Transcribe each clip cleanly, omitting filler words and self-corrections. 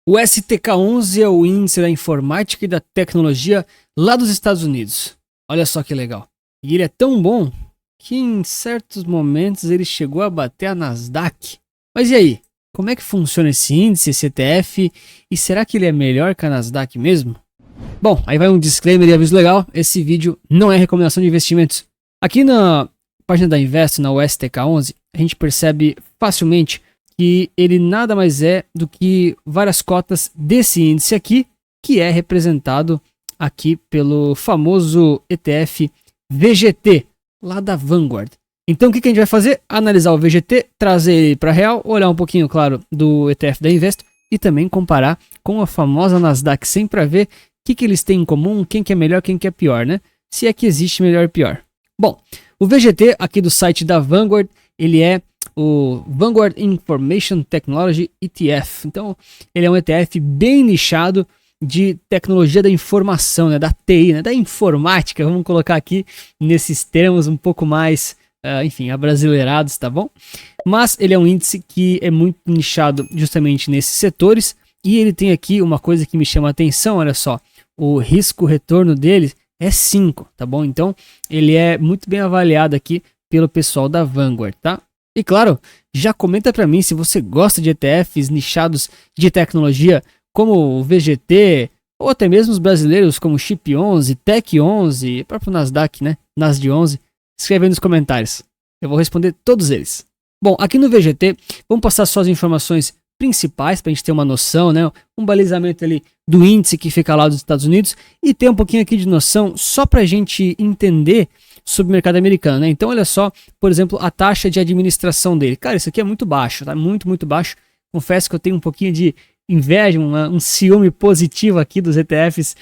O STK11 é o índice da informática e da tecnologia lá dos Estados Unidos. Olha só que legal. E ele é tão bom que em certos momentos ele chegou a bater a Nasdaq. Mas e aí? Como é que funciona esse índice, esse ETF? E será que ele é melhor que a Nasdaq mesmo? Bom, aí vai um disclaimer e aviso legal. Esse vídeo não é recomendação de investimentos. Aqui na página da Invest, na STK11, a gente percebe facilmente que ele nada mais é do que várias cotas desse índice aqui, que é representado aqui pelo famoso ETF VGT, lá da Vanguard. Então o que a gente vai fazer? Analisar o VGT, trazer ele para real, olhar um pouquinho, claro, do ETF da Invest e também comparar com a famosa Nasdaq, sempre para ver o que eles têm em comum, quem que é melhor, quem que é pior, né? Se é que existe melhor e pior. Bom, o VGT aqui do site da Vanguard, ele é o Vanguard Information Technology ETF. Então, ele é um ETF bem nichado de tecnologia da informação, né, da TI, né, da informática, vamos colocar aqui nesses termos um pouco mais, enfim, abrasileirados, tá bom? Mas ele é um índice que é muito nichado justamente nesses setores e ele tem aqui uma coisa que me chama a atenção, olha só, o risco-retorno dele é 5, tá bom? Então, ele é muito bem avaliado aqui pelo pessoal da Vanguard, tá? E claro, já comenta para mim se você gosta de ETFs nichados de tecnologia como o VGT, ou até mesmo os brasileiros como Chip 11, Tech 11, próprio Nasdaq, né? Nasd 11. Escreve aí nos comentários. Eu vou responder todos eles. Bom, aqui no VGT, vamos passar só as informações principais para a gente ter uma noção, né? Um balizamento ali do índice que fica lá dos Estados Unidos e ter um pouquinho aqui de noção só para a gente entender sobre o mercado americano, né? Então olha só, por exemplo, a taxa de administração dele. Cara, isso aqui é muito baixo, tá? Muito baixo. Confesso que eu tenho um pouquinho de inveja, um ciúme positivo aqui dos ETFs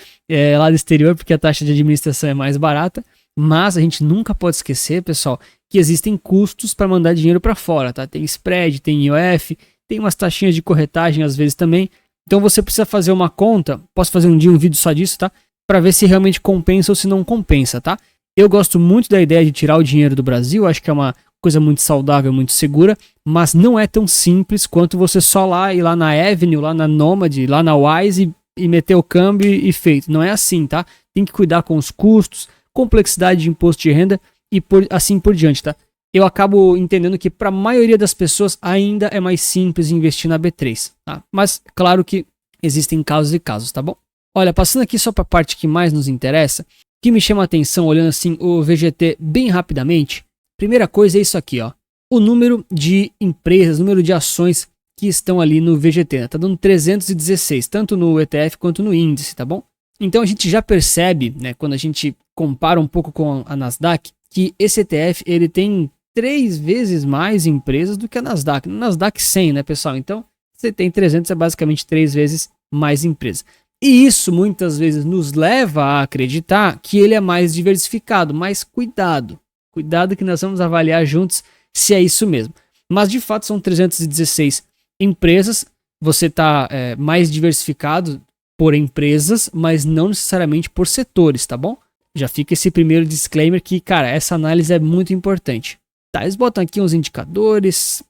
lá do exterior, porque a taxa de administração é mais barata. Mas a gente nunca pode esquecer, pessoal, que existem custos para mandar dinheiro para fora, tá? Tem spread, tem IOF, tem umas taxinhas de corretagem às vezes também. Então você precisa fazer uma conta, posso fazer um dia um vídeo só disso, tá? Para ver se realmente compensa ou se não compensa, tá? Eu gosto muito da ideia de tirar o dinheiro do Brasil, acho que é uma coisa muito saudável, muito segura, mas não é tão simples quanto você só ir lá na Avenue, lá na Nomad, lá na Wise e meter o câmbio e feito. Não é assim, tá? Tem que cuidar com os custos, complexidade de imposto de renda e assim por diante, tá? Eu acabo entendendo que para a maioria das pessoas ainda é mais simples investir na B3, tá? Mas claro que existem casos e casos, tá bom? Olha, passando aqui só para a parte que mais nos interessa, o que me chama a atenção olhando assim o VGT bem rapidamente, primeira coisa é isso aqui, ó, o número de empresas, número de ações que estão ali no VGT, né? Tá dando 316, tanto no ETF quanto no índice, tá bom? Então a gente já percebe, né, quando a gente compara um pouco com a Nasdaq, que esse ETF ele tem 3 vezes mais empresas do que a Nasdaq. No Nasdaq 100, né, pessoal? Então, você tem 300, é basicamente 3 vezes mais empresas. E isso muitas vezes nos leva a acreditar que ele é mais diversificado, mas cuidado. Cuidado que nós vamos avaliar juntos se é isso mesmo. Mas de fato são 316 empresas, você está mais diversificado por empresas, mas não necessariamente por setores, tá bom? Já fica esse primeiro disclaimer que, cara, essa análise é muito importante. Tá, eles botam aqui uns indicadores.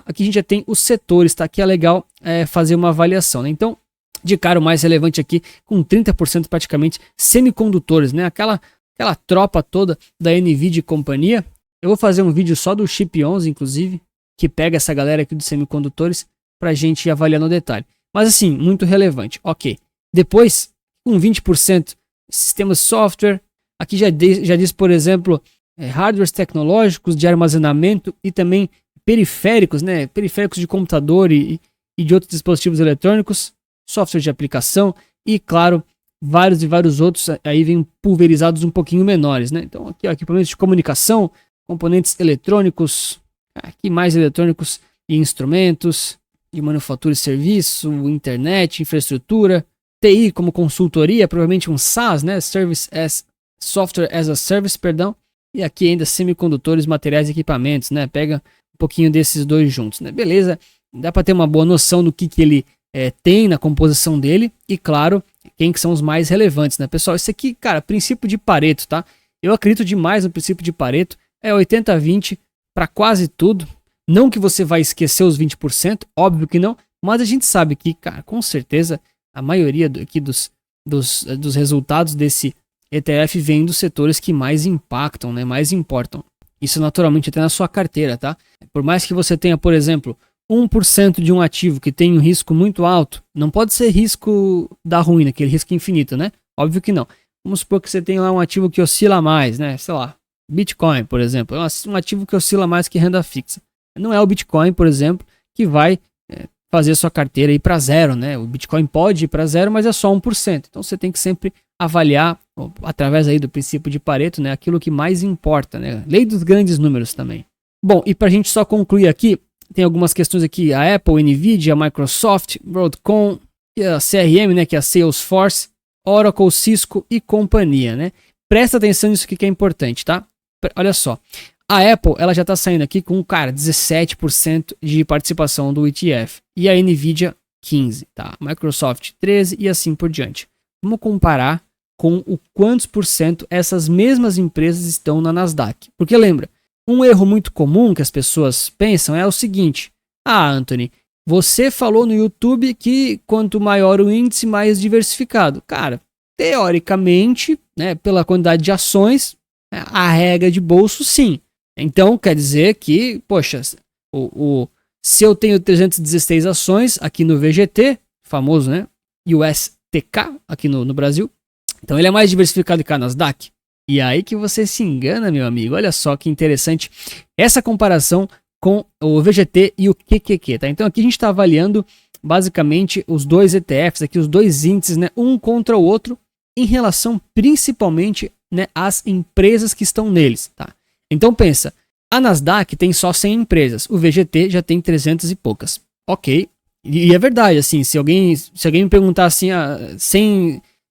Aqui a gente já tem os setores, tá? Que é legal fazer uma avaliação, né? Então, de cara, o mais relevante aqui, com 30% praticamente semicondutores, né? Aquela tropa toda da NVIDIA e companhia. Eu vou fazer um vídeo só do Chip 11, inclusive, que pega essa galera aqui dos semicondutores pra gente avaliar no detalhe. Mas assim, muito relevante. Ok. Depois, com 20%, sistemas de software. Aqui já diz, por exemplo, hardwares tecnológicos de armazenamento e também periféricos, né? Periféricos de computador e de outros dispositivos eletrônicos, software de aplicação e, claro, vários e vários outros aí vêm pulverizados um pouquinho menores, né? Então aqui, ó, equipamentos de comunicação, componentes eletrônicos, aqui mais eletrônicos e instrumentos de manufatura e serviço, internet, infraestrutura, TI como consultoria, provavelmente um SaaS, né? Software as a Service, perdão. E aqui ainda semicondutores, materiais e equipamentos, né? Pega um pouquinho desses dois juntos, né? Beleza, dá para ter uma boa noção do que ele tem na composição dele e, claro, quem que são os mais relevantes, né, pessoal? Isso aqui, cara, princípio de Pareto, tá? Eu acredito demais no princípio de Pareto, é 80-20 para quase tudo. Não que você vai esquecer os 20%, óbvio que não, Mas a gente sabe que, cara, com certeza, a maioria aqui dos resultados desse ETF vem dos setores que mais impactam, né, mais importam. Isso naturalmente até na sua carteira, tá? Por mais que você tenha, por exemplo, 1% de um ativo que tem um risco muito alto, não pode ser risco da ruína, aquele risco infinito, né? Óbvio que não. Vamos supor que você tem lá um ativo que oscila mais, né? Sei lá, Bitcoin, por exemplo. É um ativo que oscila mais que renda fixa. Não é o Bitcoin, por exemplo, que vai fazer sua carteira ir para zero, né? O Bitcoin pode ir para zero, mas é só 1%. Então você tem que sempre avaliar, através aí do princípio de Pareto, né? Aquilo que mais importa, né? Lei dos grandes números também. Bom, e para a gente só concluir aqui, tem algumas questões aqui, a Apple, a Nvidia, a Microsoft, Broadcom, a CRM, né, que é a Salesforce, Oracle, Cisco e companhia, né? Presta atenção nisso aqui que é importante, tá? Olha só, a Apple, ela já tá saindo aqui com, cara, 17% de participação do ETF e a Nvidia 15%, tá? Microsoft 13% e assim por diante. Vamos comparar com o quantos por cento essas mesmas empresas estão na Nasdaq. Porque lembra, um erro muito comum que as pessoas pensam é o seguinte: ah, Anthony, você falou no YouTube que quanto maior o índice, mais diversificado. Cara, teoricamente, né, pela quantidade de ações, a regra de bolso, sim. Então, quer dizer que, poxa, se eu tenho 316 ações aqui no VGT, famoso, né, USTK, aqui no Brasil, então ele é mais diversificado que a Nasdaq. E aí que você se engana, meu amigo. Olha só que interessante essa comparação com o VGT e o QQQ, tá? Então aqui a gente está avaliando basicamente os dois ETFs, aqui os dois índices, né, um contra o outro, em relação principalmente, né, às empresas que estão neles, tá? Então pensa, a Nasdaq tem só 100 empresas, o VGT já tem 300 e poucas. Ok, e é verdade, assim, se alguém me perguntar assim,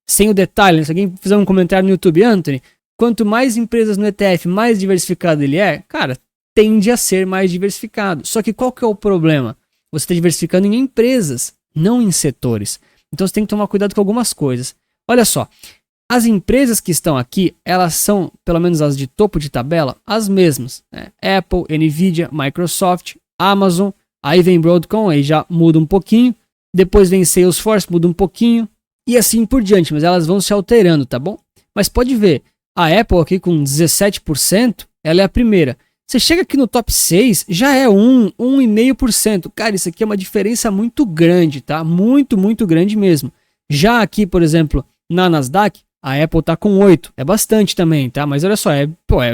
sem o detalhe, né, se alguém fizer um comentário no YouTube, Anthony, quanto mais empresas no ETF, mais diversificado ele é, cara, tende a ser mais diversificado. Só que qual que é o problema? Você está diversificando em empresas, não em setores. Então você tem que tomar cuidado com algumas coisas. Olha só, as empresas que estão aqui, elas são, pelo menos as de topo de tabela, as mesmas, né? Apple, Nvidia, Microsoft, Amazon, aí vem Broadcom, aí já muda um pouquinho, depois vem Salesforce, muda um pouquinho, e assim por diante, mas elas vão se alterando, tá bom? Mas pode ver, a Apple aqui com 17%, ela é a primeira. Você chega aqui no top 6, já é 1,5%. Cara, isso aqui é uma diferença muito grande, tá? Muito, muito grande mesmo. Já aqui, por exemplo, na Nasdaq, a Apple tá com 8%. É bastante também, tá? Mas olha só, é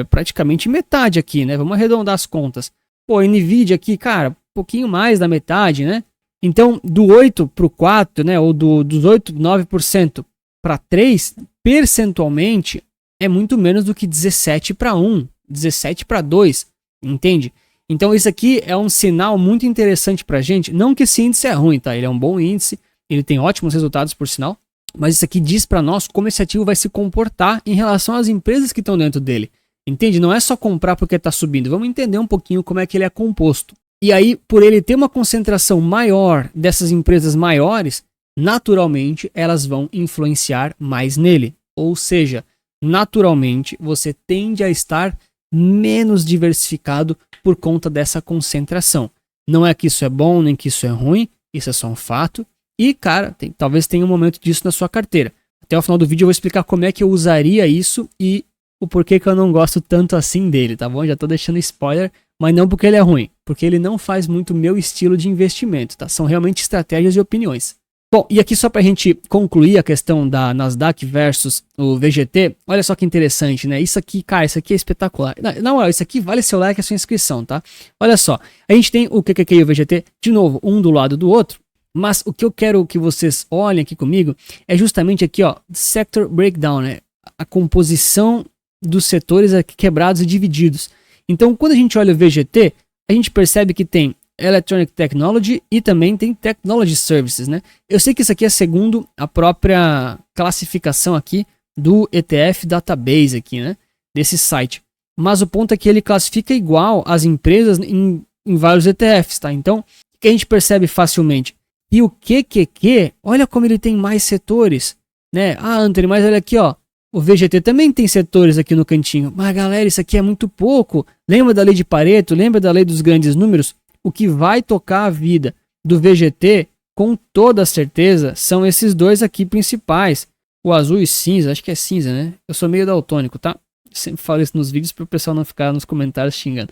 praticamente metade aqui, né? Vamos arredondar as contas. Pô, a Nvidia aqui, cara, um pouquinho mais da metade, né? Então, do 8 para o 4, né? Ou dos 8, 9% para 3, percentualmente, é muito menos do que 17 para 1, 17 para 2, entende? Então isso aqui é um sinal muito interessante para a gente, não que esse índice é ruim, tá? Ele é um bom índice, ele tem ótimos resultados por sinal, mas isso aqui diz para nós como esse ativo vai se comportar em relação às empresas que estão dentro dele, entende? Não é só comprar porque está subindo, vamos entender um pouquinho como é que ele é composto. E aí, por ele ter uma concentração maior dessas empresas maiores, naturalmente elas vão influenciar mais nele, ou seja, naturalmente você tende a estar menos diversificado por conta dessa concentração. Não é que isso é bom, nem que isso é ruim, isso é só um fato. E, cara, talvez tenha um momento disso na sua carteira. Até o final do vídeo eu vou explicar como é que eu usaria isso e o porquê que eu não gosto tanto assim dele, tá bom? Já tô deixando spoiler, mas não porque ele é ruim, porque ele não faz muito meu estilo de investimento, tá? São realmente estratégias e opiniões. Bom, e aqui só para a gente concluir a questão da Nasdaq versus o VGT, olha só que interessante, né? Isso aqui, cara, isso aqui é espetacular. Na moral, isso aqui vale seu like e a sua inscrição, tá? Olha só, a gente tem o QQQ e o VGT, de novo, um do lado do outro, mas o que eu quero que vocês olhem aqui comigo é justamente aqui, ó, Sector Breakdown, né? A composição dos setores aqui quebrados e divididos. Então, quando a gente olha o VGT, a gente percebe que tem Electronic Technology e também tem Technology Services, né? Eu sei que isso aqui é segundo a própria classificação aqui do ETF Database aqui, né? Desse site. Mas o ponto é que ele classifica igual as empresas em vários ETFs, tá? Então, o que a gente percebe facilmente? E o QQQ, olha como ele tem mais setores, né? Ah, Anthony, mas olha aqui, ó. O VGT também tem setores aqui no cantinho. Mas, galera, isso aqui é muito pouco. Lembra da lei de Pareto? Lembra da lei dos grandes números? O que vai tocar a vida do VGT com toda certeza são esses dois aqui principais. O azul e cinza, acho que é cinza, né? Eu sou meio daltônico, tá? Sempre falo isso nos vídeos para o pessoal não ficar nos comentários xingando.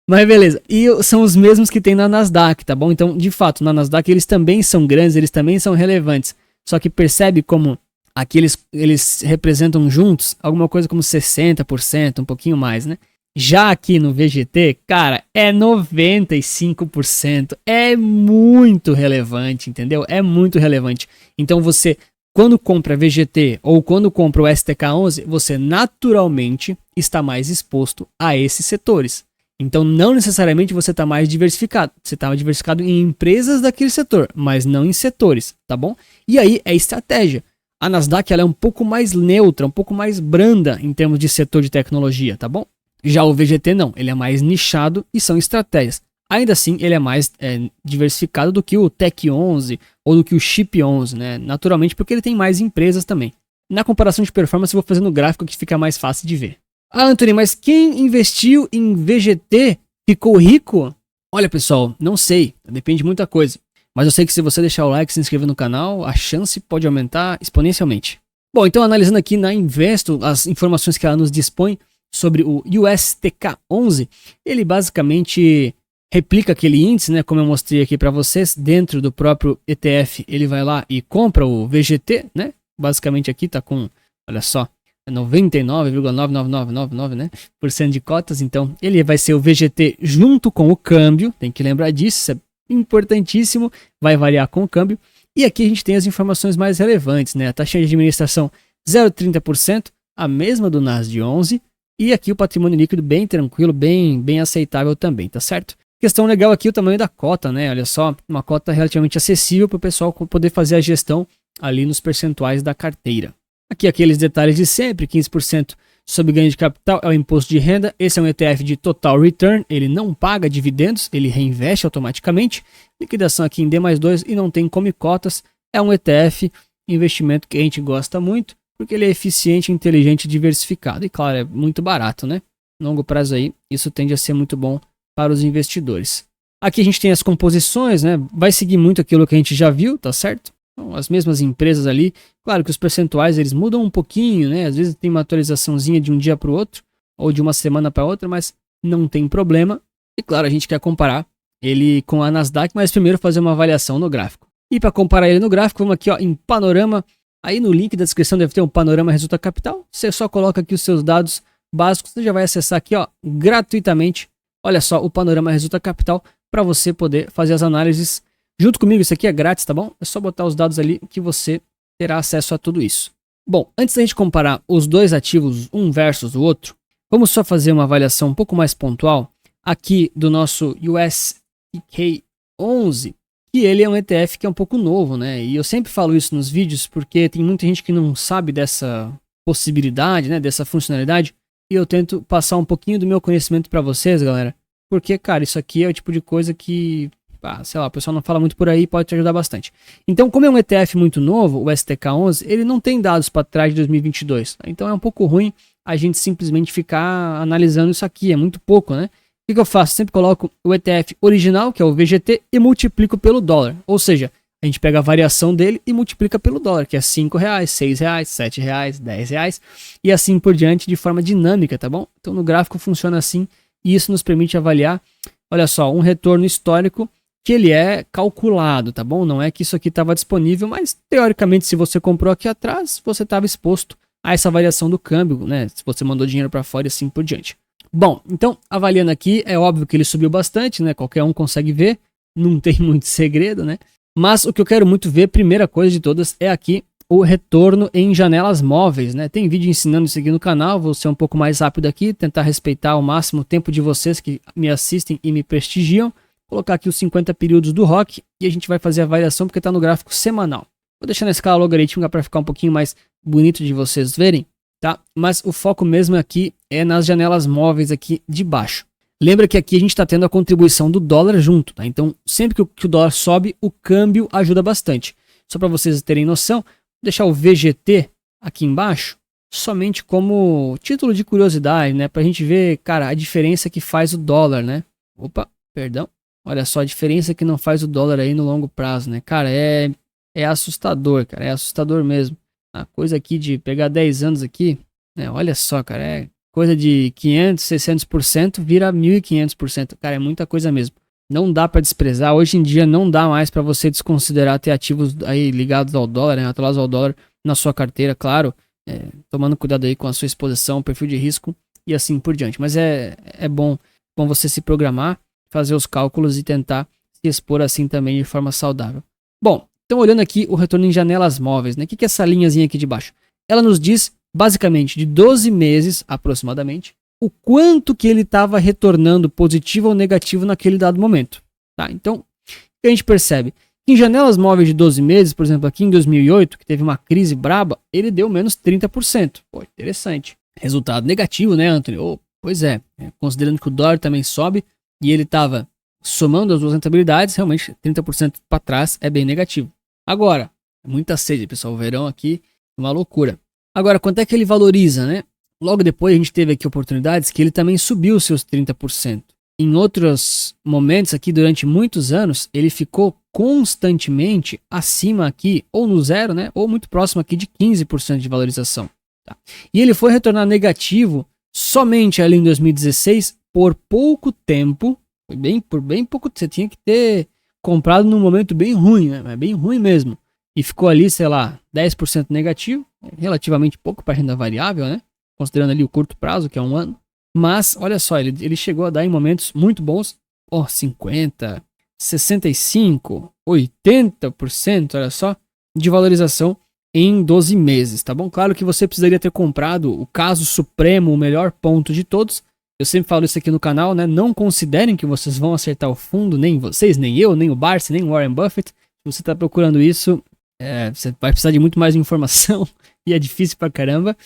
Mas beleza, e são os mesmos que tem na Nasdaq, tá bom? Então, de fato, na Nasdaq eles também são grandes, eles também são relevantes. Só que percebe como aqui eles representam juntos alguma coisa como 60%, um pouquinho mais, né? Já aqui no VGT, cara, é 95%. É muito relevante, entendeu? É muito relevante. Então você, quando compra VGT ou quando compra o STK11, você naturalmente está mais exposto a esses setores. Então não necessariamente você está mais diversificado. Você está diversificado em empresas daquele setor, mas não em setores, tá bom? E aí é estratégia. A Nasdaq ela é um pouco mais neutra, um pouco mais branda em termos de setor de tecnologia, tá bom? Já o VGT não, ele é mais nichado e são estratégias. Ainda assim, ele é mais diversificado do que o Tech 11 ou do que o Chip 11, né? Naturalmente, porque ele tem mais empresas também. Na comparação de performance, eu vou fazer no gráfico que fica mais fácil de ver. Ah, Anthony, mas quem investiu em VGT ficou rico? Olha, pessoal, não sei, depende de muita coisa. Mas eu sei que se você deixar o like e se inscrever no canal, a chance pode aumentar exponencialmente. Bom, então analisando aqui na Investo as informações que ela nos dispõe sobre o USTK11, ele basicamente replica aquele índice, né, como eu mostrei aqui para vocês, dentro do próprio ETF, ele vai lá e compra o VGT, né? Basicamente aqui tá com, olha só, 99,99999, né, por cento de cotas, então ele vai ser o VGT junto com o câmbio, tem que lembrar disso, isso é importantíssimo, vai variar com o câmbio. E aqui a gente tem as informações mais relevantes, né? A taxa de administração 0,30%, a mesma do NAS de 11, e aqui o patrimônio líquido bem tranquilo, bem aceitável também, tá certo? Questão legal aqui o tamanho da cota, né? Olha só, uma cota relativamente acessível para o pessoal poder fazer a gestão ali nos percentuais da carteira. Aqui aqueles detalhes de sempre, 15% sobre ganho de capital é o imposto de renda. Esse é um ETF de total return, ele não paga dividendos, ele reinveste automaticamente. Liquidação aqui em D+2 e não tem come cotas. É um ETF, investimento que a gente gosta muito, porque ele é eficiente, inteligente e diversificado. E claro, é muito barato, né? Longo prazo aí, isso tende a ser muito bom para os investidores. Aqui a gente tem as composições, né? Vai seguir muito aquilo que a gente já viu, tá certo? Então, as mesmas empresas ali. Claro que os percentuais eles mudam um pouquinho, né? Às vezes tem uma atualizaçãozinha de um dia para o outro, ou de uma semana para outra, mas não tem problema. E claro, a gente quer comparar ele com a Nasdaq, mas primeiro fazer uma avaliação no gráfico. E para comparar ele no gráfico, vamos aqui ó, em panorama. Aí no link da descrição deve ter um panorama resultado capital. Você só coloca aqui os seus dados básicos, você já vai acessar aqui ó, gratuitamente. Olha só o panorama resultado capital para você poder fazer as análises junto comigo. Isso aqui é grátis, tá bom? É só botar os dados ali que você terá acesso a tudo isso. Bom, antes da gente comparar os dois ativos um versus o outro, vamos só fazer uma avaliação um pouco mais pontual aqui do nosso USTK11, que ele é um ETF que é um pouco novo, né? E eu sempre falo isso nos vídeos porque tem muita gente que não sabe dessa possibilidade, né? Dessa funcionalidade. E eu tento passar um pouquinho do meu conhecimento para vocês, galera. Porque, cara, isso aqui é o tipo de coisa que, sei lá, o pessoal não fala muito por aí e pode te ajudar bastante. Então, como é um ETF muito novo, o STK11, ele não tem dados para trás de 2022. Então é um pouco ruim a gente simplesmente ficar analisando isso aqui, é muito pouco, né? O que eu faço? Sempre coloco o ETF original, que é o VGT, e multiplico pelo dólar. Ou seja, a gente pega a variação dele e multiplica pelo dólar, que é R$5, R$6, R$7, R$10, e assim por diante de forma dinâmica, tá bom? Então no gráfico funciona assim, e isso nos permite avaliar, olha só, um retorno histórico que ele é calculado, tá bom? Não é que isso aqui estava disponível, mas teoricamente se você comprou aqui atrás, você estava exposto a essa variação do câmbio, né? Se você mandou dinheiro para fora e assim por diante. Bom, então avaliando aqui, é óbvio que ele subiu bastante, né? Qualquer um consegue ver, não tem muito segredo, né? Mas o que eu quero muito ver, primeira coisa de todas, é aqui o retorno em janelas móveis, né? Tem vídeo ensinando isso aqui no canal, vou ser um pouco mais rápido aqui, tentar respeitar ao máximo o tempo de vocês que me assistem e me prestigiam. Colocar aqui os 50 períodos do ROC e a gente vai fazer a variação porque está no gráfico semanal. Vou deixar na escala logarítmica para ficar um pouquinho mais bonito de vocês verem, tá? Mas o foco mesmo aqui é nas janelas móveis aqui de baixo. Lembra que aqui a gente está tendo a contribuição do dólar junto, tá? Então, sempre que o dólar sobe, o câmbio ajuda bastante. Só para vocês terem noção, vou deixar o VGT aqui embaixo, somente como título de curiosidade, né? Para a gente ver, cara, a diferença que faz o dólar, né? Opa, perdão. Olha só a diferença que não faz o dólar aí no longo prazo, né? Cara, é assustador, cara. É assustador mesmo. A coisa aqui de pegar 10 anos aqui, né? Olha só, cara. É coisa de 500, 600% vira 1.500%. Cara, é muita coisa mesmo. Não dá para desprezar. Hoje em dia não dá mais para você desconsiderar ter ativos aí ligados ao dólar, né? Atrelados ao dólar na sua carteira, claro. Tomando cuidado aí com a sua exposição, perfil de risco e assim por diante. Mas é bom você se programar, fazer os cálculos e tentar se expor assim também de forma saudável. Bom, então olhando aqui o retorno em janelas móveis, né? O que é essa linhazinha aqui de baixo? Ela nos diz, basicamente, de 12 meses aproximadamente, o quanto que ele estava retornando positivo ou negativo naquele dado momento. Tá? Então, o que a gente percebe? Em janelas móveis de 12 meses, por exemplo, aqui em 2008, que teve uma crise braba, ele deu menos 30%. Pô, interessante. Resultado negativo, né, Anthony? Pois é, considerando que o dólar também sobe e ele estava somando as duas rentabilidades, realmente 30% para trás é bem negativo. Agora, muita sede, pessoal, o verão aqui é uma loucura. Agora, quanto é que ele valoriza, né? Logo depois a gente teve aqui oportunidades que ele também subiu seus 30%. Em outros momentos aqui, durante muitos anos, ele ficou constantemente acima aqui, ou no zero, né? Ou muito próximo aqui de 15% de valorização. Tá? E ele foi retornar negativo somente ali em 2016 por pouco tempo. Por bem pouco tempo. Você tinha que ter comprado num momento bem ruim, né? Bem ruim mesmo. E ficou ali, sei lá, 10% negativo. Relativamente pouco para renda variável, né? Considerando ali o curto prazo, que é 1 ano. Mas, olha só, ele chegou a dar em momentos muito bons, 50, 65, 80%, olha só, de valorização em 12 meses, tá bom? Claro que você precisaria ter comprado o caso supremo, o melhor ponto de todos. Eu sempre falo isso aqui no canal, né? Não considerem que vocês vão acertar o fundo, nem vocês, nem eu, nem o Barsi, nem o Warren Buffett. Se você está procurando isso, você vai precisar de muito mais informação e é difícil pra caramba.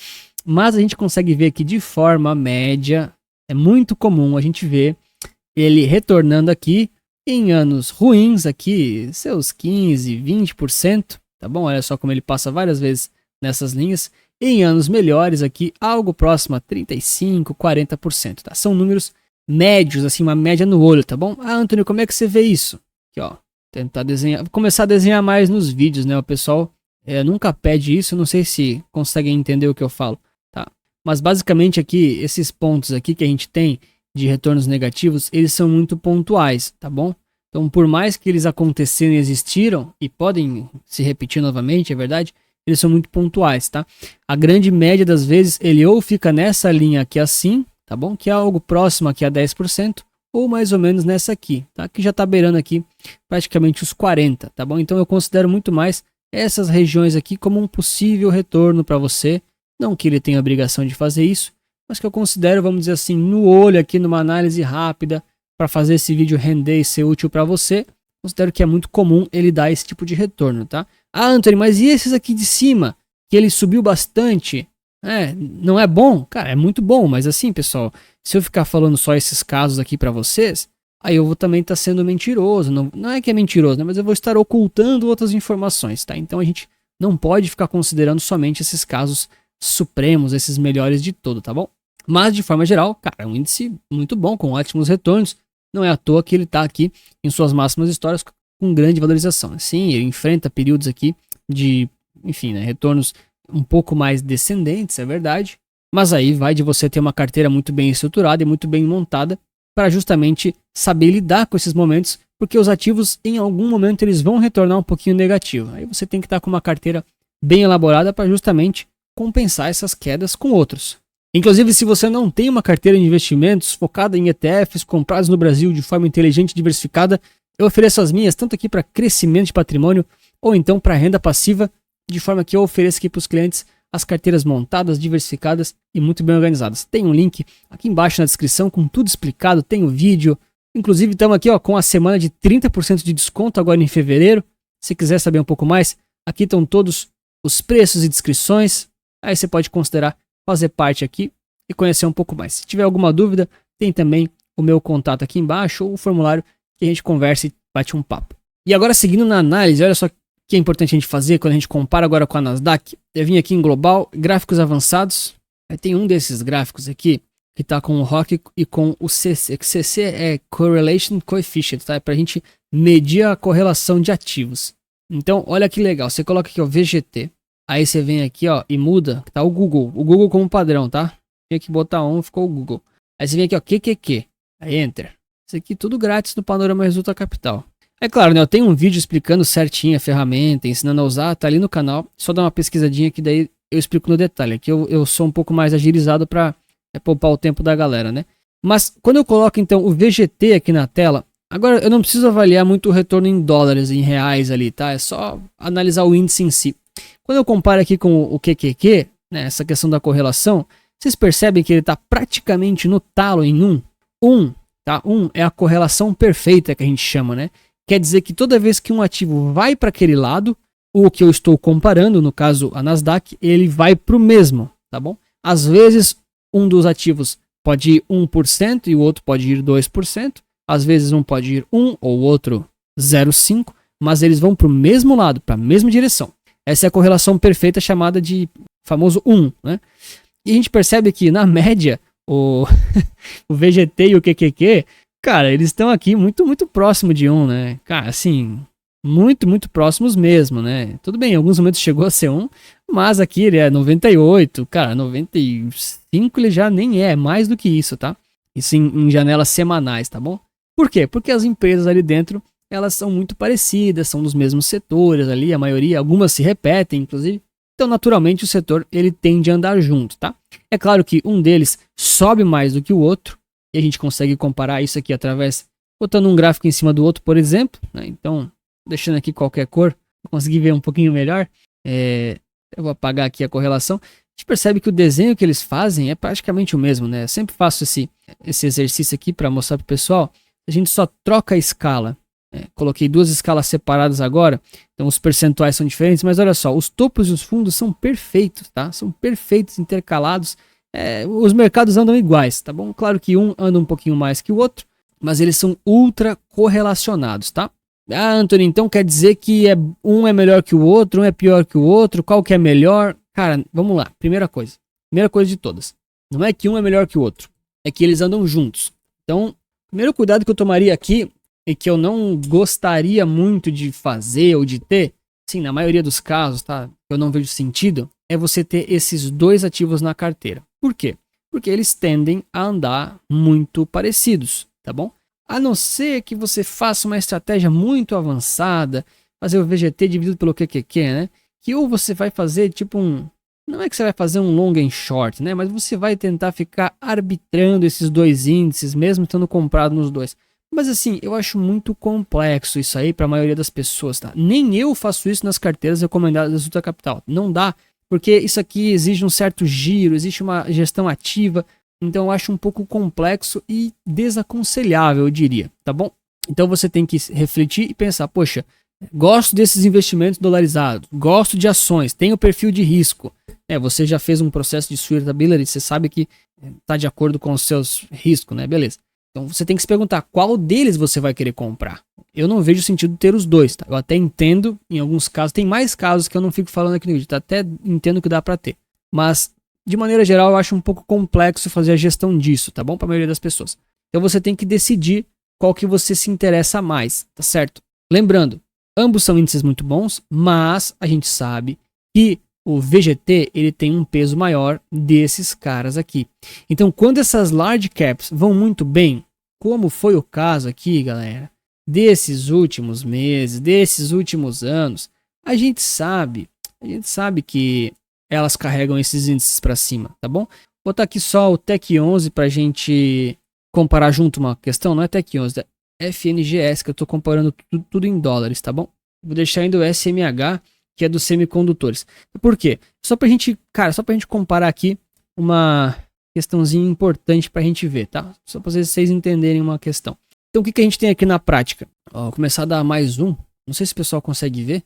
Mas a gente consegue ver aqui de forma média, é muito comum a gente ver ele retornando aqui em anos ruins aqui, seus 15, 20%, tá bom? Olha só como ele passa várias vezes nessas linhas. Em anos melhores aqui, algo próximo a 35, 40%, tá? São números médios, assim, uma média no olho, tá bom? Ah, Antônio, como é que você vê isso? Aqui, ó, tentar desenhar, vou começar a desenhar mais nos vídeos, né? O pessoal nunca pede isso, não sei se conseguem entender o que eu falo. Mas basicamente aqui, esses pontos aqui que a gente tem de retornos negativos, eles são muito pontuais, tá bom? Então, por mais que eles aconteceram e existiram, e podem se repetir novamente, é verdade, eles são muito pontuais, tá? A grande média das vezes, ele ou fica nessa linha aqui assim, tá bom? Que é algo próximo aqui a 10%, ou mais ou menos nessa aqui, tá? Que já tá beirando aqui praticamente os 40%, tá bom? Então, eu considero muito mais essas regiões aqui como um possível retorno para você. Não que ele tenha a obrigação de fazer isso, mas que eu considero, vamos dizer assim, no olho aqui, numa análise rápida, para fazer esse vídeo render e ser útil para você, considero que é muito comum ele dar esse tipo de retorno, tá? Ah, Anthony, mas e esses aqui de cima, que ele subiu bastante? Não é bom? Cara, é muito bom, mas assim, pessoal, se eu ficar falando só esses casos aqui para vocês, aí eu vou também estar sendo mentiroso. Não é que é mentiroso, né? Mas eu vou estar ocultando outras informações, tá? Então a gente não pode ficar considerando somente esses casos supremos, esses melhores de todo, tá bom? Mas de forma geral, cara, é um índice muito bom, com ótimos retornos. Não é à toa que ele está aqui em suas máximas histórias com grande valorização. Sim, ele enfrenta períodos aqui de, enfim, né, retornos um pouco mais descendentes, é verdade. Mas aí vai de você ter uma carteira muito bem estruturada e muito bem montada para justamente saber lidar com esses momentos, porque os ativos em algum momento eles vão retornar um pouquinho negativo. Aí você tem que estar com uma carteira bem elaborada para justamente compensar essas quedas com outros. Inclusive, se você não tem uma carteira de investimentos focada em ETFs comprados no Brasil de forma inteligente e diversificada, eu ofereço as minhas tanto aqui para crescimento de patrimônio ou então para renda passiva, de forma que eu ofereço aqui para os clientes as carteiras montadas, diversificadas e muito bem organizadas. Tem um link aqui embaixo na descrição com tudo explicado, tem o vídeo. Inclusive, estamos aqui com a semana de 30% de desconto agora em fevereiro. Se quiser saber um pouco mais, aqui estão todos os preços e descrições. Aí você pode considerar fazer parte aqui e conhecer um pouco mais. Se tiver alguma dúvida, tem também o meu contato aqui embaixo ou o formulário que a gente conversa e bate um papo. E agora seguindo na análise, olha só o que é importante a gente fazer quando a gente compara agora com a Nasdaq. Eu vim aqui em global, gráficos avançados. Aí tem um desses gráficos aqui que está com o ROC e com o CC. Que CC é Correlation Coefficient, tá? É para a gente medir a correlação de ativos. Então, olha que legal. Você coloca aqui, ó, VGT. Aí você vem aqui, ó, e muda. Tá o Google. O Google como padrão, tá? Tinha que botar ficou o Google. Aí você vem aqui, ó, QQQ. Aí Enter. Isso aqui tudo grátis no Panorama Resulta Capital. É claro, né? Eu tenho um vídeo explicando certinho a ferramenta, ensinando a usar. Tá ali no canal. Só dá uma pesquisadinha que daí eu explico no detalhe. Aqui eu sou um pouco mais agilizado para poupar o tempo da galera, né? Mas quando eu coloco então o VGT aqui na tela, agora eu não preciso avaliar muito o retorno em dólares, em reais ali, tá? É só analisar o índice em si. Quando eu comparo aqui com o QQQ, né, essa questão da correlação, vocês percebem que ele está praticamente no talo em 1. 1, tá? 1 é a correlação perfeita que a gente chama, né? Quer dizer que toda vez que um ativo vai para aquele lado, o que eu estou comparando, no caso a Nasdaq, ele vai para o mesmo, tá bom? Às vezes um dos ativos pode ir 1% e o outro pode ir 2%. Às vezes um pode ir 1 ou o outro 0,5%, mas eles vão para o mesmo lado, para a mesma direção. Essa é a correlação perfeita chamada de famoso 1, né? E a gente percebe que na média o VGT e o QQQ, cara, eles estão aqui muito, muito próximo de 1, né? Cara, assim, muito, muito próximos mesmo, né? Tudo bem, em alguns momentos chegou a ser 1, mas aqui ele é 98, cara, 95 ele já nem é mais do que isso, tá? Isso em janelas semanais, tá bom? Por quê? Porque as empresas ali dentro, elas são muito parecidas, são dos mesmos setores ali, a maioria, algumas se repetem, inclusive. Então, naturalmente, o setor ele tende a andar junto, tá? É claro que um deles sobe mais do que o outro, e a gente consegue comparar isso aqui através, botando um gráfico em cima do outro, por exemplo, né? Então, deixando aqui qualquer cor, para conseguir ver um pouquinho melhor, eu vou apagar aqui a correlação. A gente percebe que o desenho que eles fazem é praticamente o mesmo, né? Eu sempre faço esse exercício aqui para mostrar para o pessoal. A gente só troca a escala. Coloquei duas escalas separadas agora, então os percentuais são diferentes, mas olha só, os topos e os fundos são perfeitos, tá? São perfeitos, intercalados. Os mercados andam iguais, tá bom? Claro que um anda um pouquinho mais que o outro, mas eles são ultra correlacionados, tá? Ah, Anthony, então quer dizer que um é melhor que o outro, um é pior que o outro, qual que é melhor? Cara, vamos lá, primeira coisa de todas, não é que um é melhor que o outro, é que eles andam juntos. Então, o primeiro cuidado que eu tomaria aqui, e que eu não gostaria muito de fazer ou de ter, sim, na maioria dos casos, tá? Eu não vejo sentido, é você ter esses dois ativos na carteira. Por quê? Porque eles tendem a andar muito parecidos, tá bom? A não ser que você faça uma estratégia muito avançada, fazer o VGT dividido pelo QQQ, né? Que ou você vai fazer tipo não é que você vai fazer um long and short, né? Mas você vai tentar ficar arbitrando esses dois índices, mesmo estando comprado nos dois. Mas assim, eu acho muito complexo isso aí para a maioria das pessoas, tá? Nem eu faço isso nas carteiras recomendadas da Resulta Capital. Não dá, porque isso aqui exige um certo giro, existe uma gestão ativa. Então eu acho um pouco complexo e desaconselhável, eu diria, tá bom? Então você tem que refletir e pensar, poxa, gosto desses investimentos dolarizados, gosto de ações, tenho perfil de risco. Você já fez um processo de suitability, você sabe que está de acordo com os seus riscos, né? Beleza. Então você tem que se perguntar qual deles você vai querer comprar. Eu não vejo sentido ter os dois, tá? Eu até entendo, em alguns casos, tem mais casos que eu não fico falando aqui no vídeo, tá? Até entendo que dá para ter. Mas, de maneira geral, eu acho um pouco complexo fazer a gestão disso, tá bom? Para a maioria das pessoas. Então você tem que decidir qual que você se interessa mais, tá certo? Lembrando, ambos são índices muito bons, mas a gente sabe que o VGT ele tem um peso maior desses caras aqui. Então, quando essas large caps vão muito bem, como foi o caso aqui, galera, desses últimos meses, desses últimos anos, a gente sabe que elas carregam esses índices para cima, tá bom? Vou botar aqui só o TEC 11 para a gente comparar junto uma questão, não é TEC 11, é FNGS, que eu estou comparando tudo em dólares, tá bom? Vou deixar ainda o SMH, que é dos semicondutores. Por quê? Só pra gente comparar aqui uma questãozinha importante pra gente ver, tá? Só pra vocês entenderem uma questão. Então, o que a gente tem aqui na prática? Vou começar a dar mais um. Não sei se o pessoal consegue ver.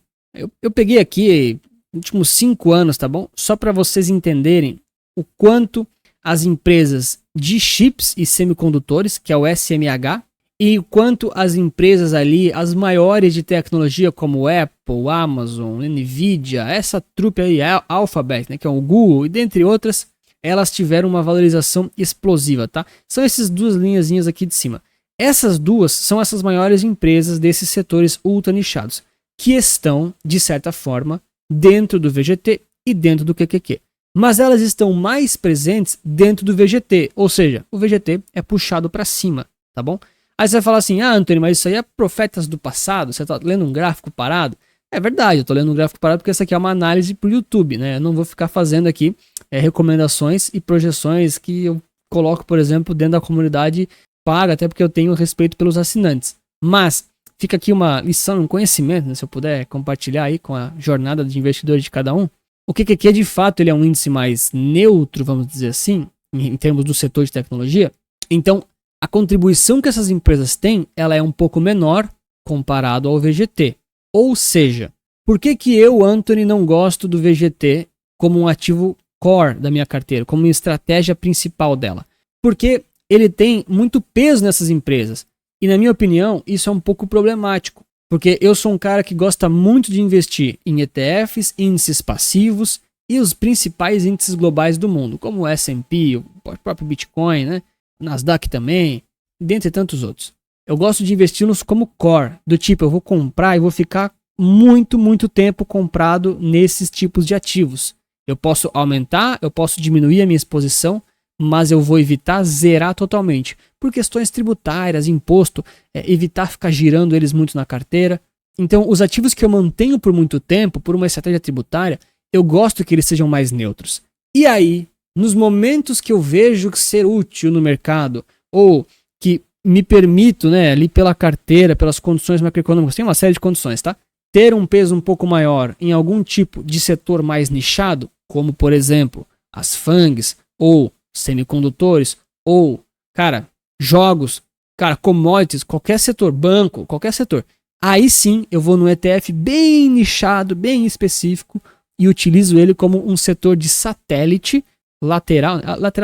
Eu peguei aqui últimos 5 anos, tá bom? Só para vocês entenderem o quanto as empresas de chips e semicondutores, que é o SMH, e o quanto as empresas ali, as maiores de tecnologia como Apple, Amazon, Nvidia, essa trupe aí, Alphabet, né, que é o Google, e dentre outras, elas tiveram uma valorização explosiva, tá? São essas duas linhazinhas aqui de cima. Essas duas são essas maiores empresas desses setores ultra nichados, que estão, de certa forma, dentro do VGT e dentro do QQQ. Mas elas estão mais presentes dentro do VGT, ou seja, o VGT é puxado para cima, tá bom? Aí você vai falar assim, Antônio, mas isso aí é profetas do passado, você está lendo um gráfico parado? É verdade, eu estou lendo um gráfico parado porque essa aqui é uma análise para o YouTube, né? Eu não vou ficar fazendo aqui recomendações e projeções que eu coloco, por exemplo, dentro da comunidade paga, até porque eu tenho respeito pelos assinantes. Mas fica aqui uma lição, um conhecimento, né? Se eu puder compartilhar aí com a jornada de investidores de cada um. O QQQ, de fato, ele é um índice mais neutro, vamos dizer assim, em termos do setor de tecnologia. Então, a contribuição que essas empresas têm, ela é um pouco menor comparado ao VGT. Ou seja, por que eu, Anthony, não gosto do VGT como um ativo core da minha carteira, como uma estratégia principal dela? Porque ele tem muito peso nessas empresas. E, na minha opinião, isso é um pouco problemático. Porque eu sou um cara que gosta muito de investir em ETFs, índices passivos e os principais índices globais do mundo, como o S&P, o próprio Bitcoin, né? Nasdaq também, dentre tantos outros. Eu gosto de investi-los como core, do tipo, eu vou comprar e vou ficar muito tempo comprado nesses tipos de ativos. Eu posso aumentar, eu posso diminuir a minha exposição, mas eu vou evitar zerar totalmente. Por questões tributárias, imposto, evitar ficar girando eles muito na carteira. Então, os ativos que eu mantenho por muito tempo, por uma estratégia tributária, eu gosto que eles sejam mais neutros. E aí, nos momentos que eu vejo ser útil no mercado, ou que me permito, né, ali pela carteira, pelas condições macroeconômicas, tem uma série de condições, tá? Ter um peso um pouco maior em algum tipo de setor mais nichado, como, por exemplo, as FANGs, ou semicondutores, ou, cara, jogos, cara, commodities, qualquer setor, banco, qualquer setor. Aí sim eu vou no ETF bem nichado, bem específico e utilizo ele como um setor de satélite lateral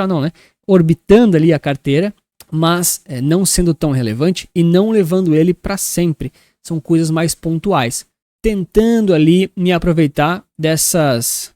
não, né? Orbitando ali a carteira, mas não sendo tão relevante e não levando ele para sempre. São coisas mais pontuais. Tentando ali me aproveitar desses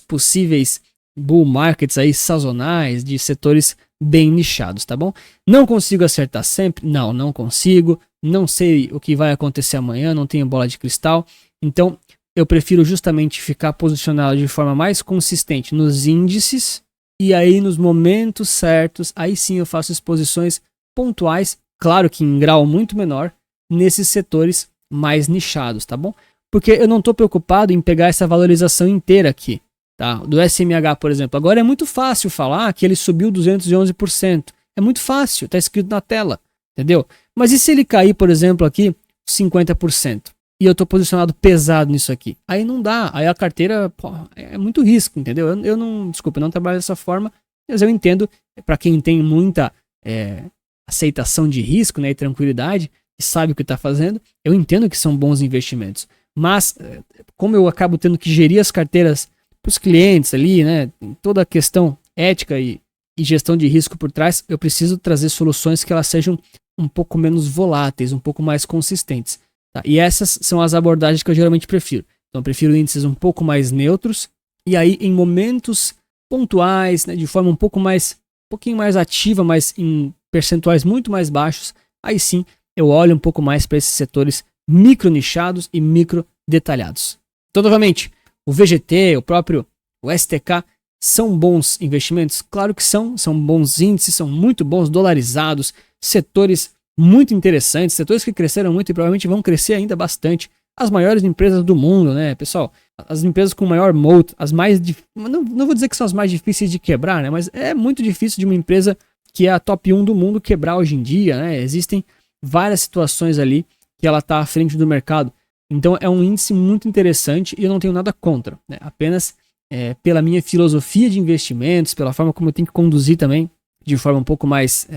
possíveis bull markets aí sazonais de setores bem nichados, tá bom? Não consigo acertar sempre? Não consigo. Não sei o que vai acontecer amanhã, não tenho bola de cristal. Então, eu prefiro justamente ficar posicionado de forma mais consistente nos índices e aí nos momentos certos, aí sim eu faço exposições pontuais, claro que em grau muito menor, nesses setores mais nichados, tá bom? Porque eu não estou preocupado em pegar essa valorização inteira aqui. Tá? Do SMH, por exemplo, agora é muito fácil falar que ele subiu 211%. É muito fácil, está escrito na tela, entendeu? Mas e se ele cair, por exemplo, aqui 50%? E eu estou posicionado pesado nisso aqui? Aí não dá, aí a carteira é muito risco, entendeu? Eu não trabalho dessa forma, mas eu entendo, para quem tem muita aceitação de risco, né, e tranquilidade, e sabe o que está fazendo, eu entendo que são bons investimentos. Mas, como eu acabo tendo que gerir as carteiras para os clientes ali, né, toda a questão ética e gestão de risco por trás, eu preciso trazer soluções que elas sejam um pouco menos voláteis, um pouco mais consistentes. Tá? E essas são as abordagens que eu geralmente prefiro. Então eu prefiro índices um pouco mais neutros e aí em momentos pontuais, né, de forma um pouquinho mais ativa, mas em percentuais muito mais baixos, aí sim eu olho um pouco mais para esses setores micro nichados e micro detalhados. Então, novamente, o VGT, o próprio STK, são bons investimentos? Claro que são bons índices, são muito bons, dolarizados, setores muito interessantes, setores que cresceram muito e provavelmente vão crescer ainda bastante. As maiores empresas do mundo, né, pessoal? As empresas com maior moat, as mais... Não vou dizer que são as mais difíceis de quebrar, né, mas é muito difícil de uma empresa que é a top 1 do mundo quebrar hoje em dia, né? Existem várias situações ali que ela está à frente do mercado. Então é um índice muito interessante e eu não tenho nada contra, né? Apenas pela minha filosofia de investimentos, pela forma como eu tenho que conduzir também, de forma um pouco mais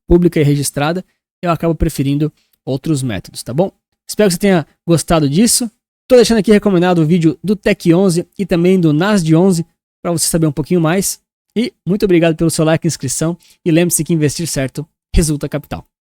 pública e registrada, eu acabo preferindo outros métodos, tá bom? Espero que você tenha gostado disso. Estou deixando aqui recomendado o vídeo do Tech 11 e também do Nasdaq 11 para você saber um pouquinho mais. E muito obrigado pelo seu like e inscrição. E lembre-se que investir certo resulta capital.